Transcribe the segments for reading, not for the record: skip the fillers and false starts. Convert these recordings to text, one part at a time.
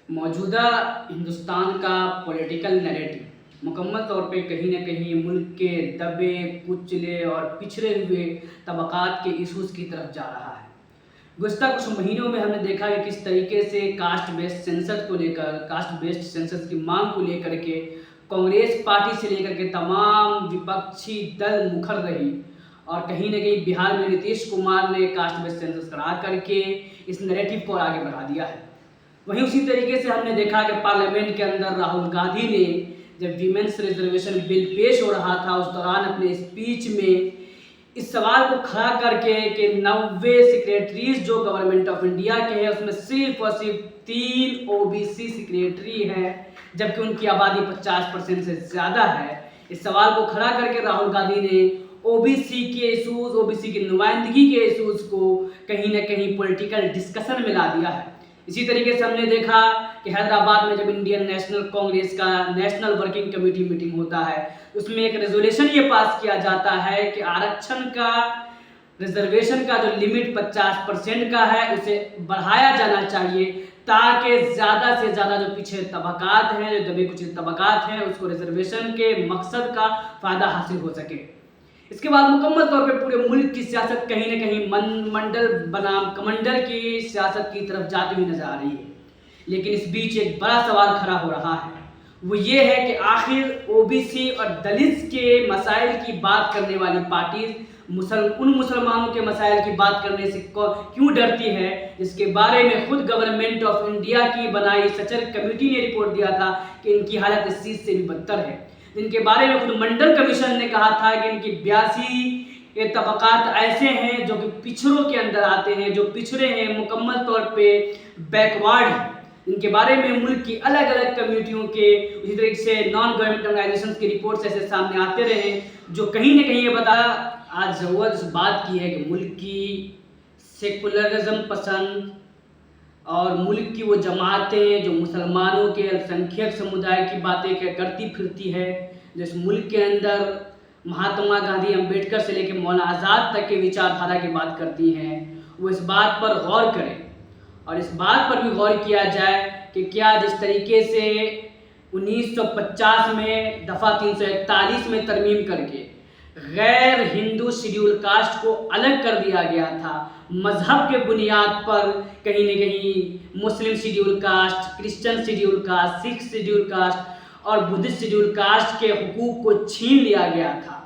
मौजूदा हिंदुस्तान का political narrative मुकम्मल तौर पे कहीं न कहीं मुल्क के दबे, कुचले और पिछड़े हुए तबक़ात के इश्यूज़ की तरफ जा रहा है। गुज़िश्ता कुछ महीनों में हमने देखा कि किस तरीके से कास्ट बेस्ड सेंसस की मांग को लेकर के कांग्रेस पार्टी से लेकर के तमाम विपक्षी दल मुखर रही और कहीं न कहीं बिहार में नीतीश कुमार ने कास्ट बेस्ड सेंसस करा करके इस नैरेटिव को आगे बढ़ा दिया है। वहीं उसी तरीके से हमने देखा कि पार्लियामेंट के अंदर राहुल गांधी ने जब वीमेंस रिजर्वेशन बिल पेश हो रहा था उस दौरान अपने स्पीच में इस सवाल को खड़ा करके कि 90 सेक्रेटरीज जो गवर्नमेंट ऑफ इंडिया के हैं उसमें सिर्फ और सिर्फ 3 ओबीसी सेक्रेटरी हैं, जबकि उनकी आबादी 50% से ज़्यादा है। इस सवाल को खड़ा करके राहुल गांधी ने ओबीसी के इशूज़, ओबीसी की नुमाइंदगी के इशूज़ को कहीं ना कहीं पॉलिटिकल डिस्कशन में ला दिया है। इसी तरीके से हमने देखा कि हैदराबाद में जब इंडियन नेशनल कांग्रेस का नेशनल वर्किंग कमेटी मीटिंग होता है उसमें एक रेजोल्यूशन ये पास किया जाता है कि आरक्षण का रिजर्वेशन का जो लिमिट 50% का है उसे बढ़ाया जाना चाहिए ताकि ज़्यादा से ज़्यादा जो पिछड़े तबकात हैं, जो दबे कुचले तबकात हैं, उसको रिजर्वेशन के मकसद का फ़ायदा हासिल हो सके। इसके बाद मुकम्मल तौर पे पूरे मुल्क की सियासत कहीं न कहीं मंडल बनाम कमंडल की सियासत की तरफ जाती हुई नजर आ रही है। लेकिन इस बीच एक बड़ा सवाल खड़ा हो रहा है, वो ये है कि आखिर ओबीसी और दलित के मसाइल की बात करने वाली पार्टी उन मुसलमानों के मसाइल की बात करने से क्यों डरती है, जिसके बारे में खुद गवर्नमेंट ऑफ इंडिया की बनाई सचर कमेटी ने रिपोर्ट दिया था कि इनकी हालत इस चीज़ से भी बदतर है, जिनके बारे में खुद मंडल कमीशन ने कहा था कि इनकी 82 तबकात ऐसे हैं जो कि पिछड़ों के अंदर आते हैं, जो पिछड़े हैं, मुकम्मल तौर पे बैकवर्ड हैं। इनके बारे में मुल्क की अलग अलग कम्युनिटियों के उसी तरीके से नॉन गवर्नमेंट ऑर्गेनाइजेशन की रिपोर्ट्स ऐसे सामने आते रहे जो कहीं ना कहीं ये बताया आज ज़रूरत इस बात की है कि मुल्क की सेकुलरिज्म पसंद और मुल्क की वो जमातें जो मुसलमानों के अल्पसंख्यक समुदाय की बातें क्या करती फिरती है, जो इस मुल्क के अंदर महात्मा गांधी, अंबेडकर से लेकर मौलाना आज़ाद तक के विचारधारा की बात करती हैं, वो इस बात पर गौर करें और इस बात पर भी गौर किया जाए कि क्या जिस तरीके से 1950 में दफ़ा 341 में तरमीम करके गैर हिंदू शेड्यूल कास्ट को अलग कर दिया गया था, मजहब के बुनियाद पर कहीं न कहीं मुस्लिम schedule caste, Christian schedule caste, Sikh schedule caste और बुद्धिस्ट शेड्यूल कास्ट के हुकूक को छीन लिया गया था,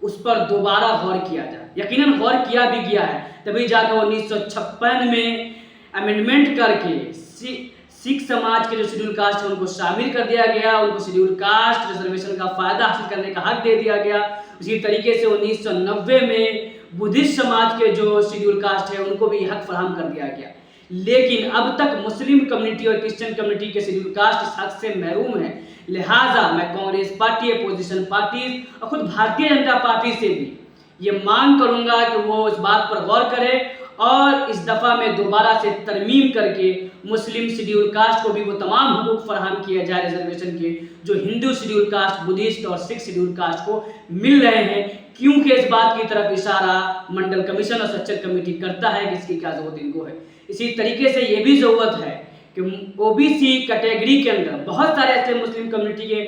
उस पर दोबारा गौर किया जाए। यकीनन गौर किया भी गया है, तभी जाकर 1956 में अमेंडमेंट करके सिख समाज के जो शेड्यूल कास्ट है उनको शामिल कर दिया गया, उनको शेड्यूल कास्ट रिजर्वेशन का फ़ायदा हासिल करने का हक दे दिया गया। उसी तरीके से 1990 में बुद्धिस्ट समाज के जो शेड्यूल कास्ट है उनको भी हक फराहम कर दिया गया। लेकिन अब तक मुस्लिम कम्युनिटी और क्रिश्चियन कम्युनिटी के शेड्यूल कास्ट इस हक से महरूम है। लिहाजा मैं कांग्रेस पार्टी, अपोजिशन पार्टी और खुद भारतीय जनता पार्टी से भी ये मांग करूंगा कि वो इस बात पर गौर करें और इस दफ़ा में दोबारा से तरमीम करके मुस्लिम शेड्यूल कास्ट को भी वो तमाम हुकूक फराहम किया जाए रिजर्वेशन के जो हिंदू शेड्यूल कास्ट, बुद्धिस्ट और सिख शेड्यूल कास्ट को मिल रहे हैं, क्योंकि इस बात की तरफ इशारा मंडल कमीशन और सच्चर कमेटी करता है कि इसकी क्या ज़रूरत इनको है। इसी तरीके से ये भी ज़रूरत है कि ओबीसी कैटेगरी के अंदर बहुत सारे ऐसे मुस्लिम कम्युनिटी के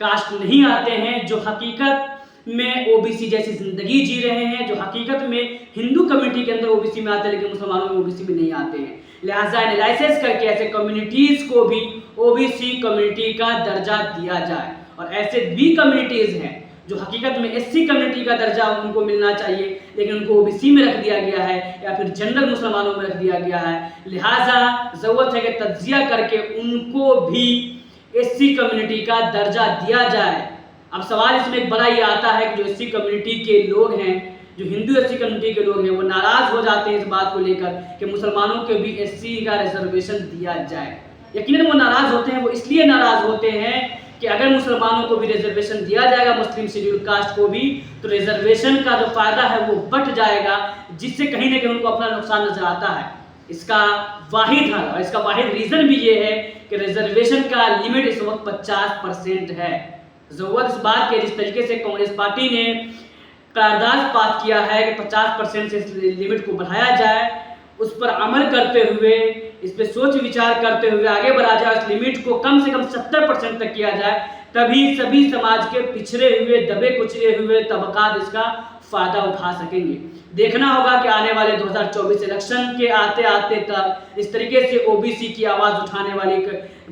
कास्ट नहीं आते हैं जो हकीकत में ओबीसी जैसी जिंदगी जी रहे हैं, जो हकीकत में हिंदू कम्युनिटी के अंदर ओबीसी में आते हैं लेकिन मुसलमानों में ओबीसी में नहीं आते हैं। लिहाजा एनालिसिस करके ऐसे कम्युनिटीज़ को भी ओबीसी कम्युनिटी का दर्जा दिया जाए और ऐसे भी कम्युनिटीज़ हैं जो हकीकत में एससी कम्युनिटी का दर्जा उनको मिलना चाहिए लेकिन उनको ओबीसी में रख दिया गया है या फिर जनरल मुसलमानों में रख दिया गया है। लिहाजा ज़रूरत है कि तज्जिया करके उनको भी एससी कम्युनिटी का दर्जा दिया जाए। अब सवाल इसमें एक बड़ा ये आता है कि जो एससी कम्युनिटी के लोग हैं, जो हिंदू एससी कम्युनिटी के लोग हैं, वो नाराज़ हो जाते हैं इस बात को लेकर कि मुसलमानों को भी एससी का रिजर्वेशन दिया जाए। यकीनन वो नाराज़ होते हैं, वो इसलिए नाराज़ होते हैं कि अगर मुसलमानों को भी रिजर्वेशन दिया जाएगा, मुस्लिम शेड्यूल कास्ट को भी, तो रिजर्वेशन का जो फ़ायदा है वो बट जाएगा, जिससे कहीं ना कहीं उनको अपना नुकसान नजर आता है। इसका वाहिद हल और इसका वाहिद रीज़न भी ये है कि रिजर्वेशन का लिमिट इस वक्त 50% है। ज़रूरत इस बात की जिस तरीके से कांग्रेस पार्टी ने करारदाद पास किया है कि 50% से इस लिमिट को बढ़ाया जाए, उस पर अमल करते हुए इस पे सोच विचार करते हुए आगे बढ़ा जाए, इस लिमिट को कम से कम 70% तक किया जाए, तभी सभी समाज के पिछड़े हुए, दबे कुचले हुए तबकात इसका फायदा उठा सकेंगे। देखना होगा कि आने वाले 2024 इलेक्शन के आते आते तक इस तरीके से ओबीसी की आवाज़ उठाने वाली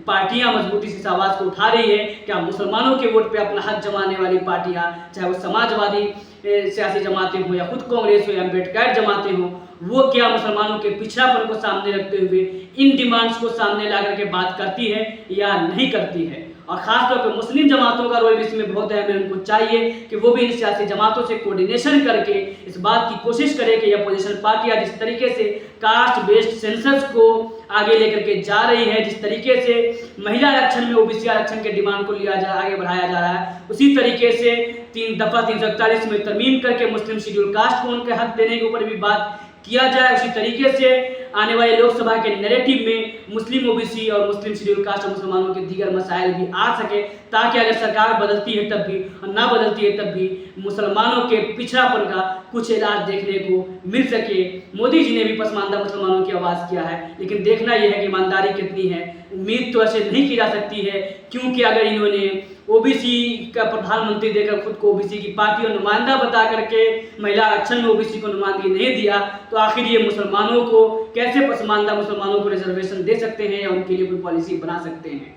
पार्टियां मजबूती से इस आवाज़ को उठा रही है। क्या मुसलमानों के वोट पे अपना हक जमाने वाली पार्टियां, चाहे वो समाजवादी सियासी जमातें हो या खुद कांग्रेस हो या अम्बेडकर जमातें हो, वो क्या मुसलमानों के पिछड़ापन को सामने रखते हुए इन डिमांड्स को सामने ला करके बात करती है या नहीं करती है। और खासतौर पर मुस्लिम जमातों का रोल इसमें बहुत अहम है। उनको चाहिए कि वो भी इन सियासी जमातों से कोऑर्डिनेशन करके इस बात की कोशिश करे कि यह अपोजिशन पार्टियां जिस तरीके से कास्ट बेस्ड सेंसस को आगे लेकर के जा रही है, जिस तरीके से महिला आरक्षण में ओबीसी आरक्षण के डिमांड को आगे बढ़ाया जा रहा है, उसी तरीके से 3 दफा 341 में तरमीम करके मुस्लिम शेड्यूल कास्ट को उनके हक देने के ऊपर भी बात किया जाए। उसी तरीके से आने वाले लोकसभा के नैरेटिव में मुस्लिम ओबीसी और मुस्लिम शेड्यूल कास्ट और मुसलमानों के दीगर मसाइल भी आ सके, ताकि अगर सरकार बदलती है तब भी और ना बदलती है तब भी मुसलमानों के पिछड़ापन का कुछ इलाज देखने को मिल सके। मोदी जी ने भी पसमानदा मुसलमानों की आवाज़ किया है, लेकिन देखना यह है कि ईमानदारी कितनी है। उम्मीद तो ऐसे नहीं की जा सकती है, क्योंकि अगर इन्होंने ओबीसी का प्रधानमंत्री देकर खुद को ओबीसी की पार्टी और नुमाइंदा बता करके महिला आरक्षण में ओबीसी को नुमाइंदगी नहीं दिया, तो आखिर ये मुसलमानों को कैसे पसमानदा मुसलमानों को रिजर्वेशन दे सकते हैं या उनके लिए कोई पॉलिसी बना सकते हैं।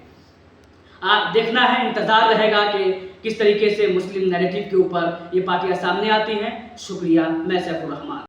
देखना है, इंतजार रहेगा कि किस तरीके से मुस्लिम नैरेटिव के ऊपर ये पार्टियां सामने आती हैं। शुक्रिया, मैं सैफुर रहमान।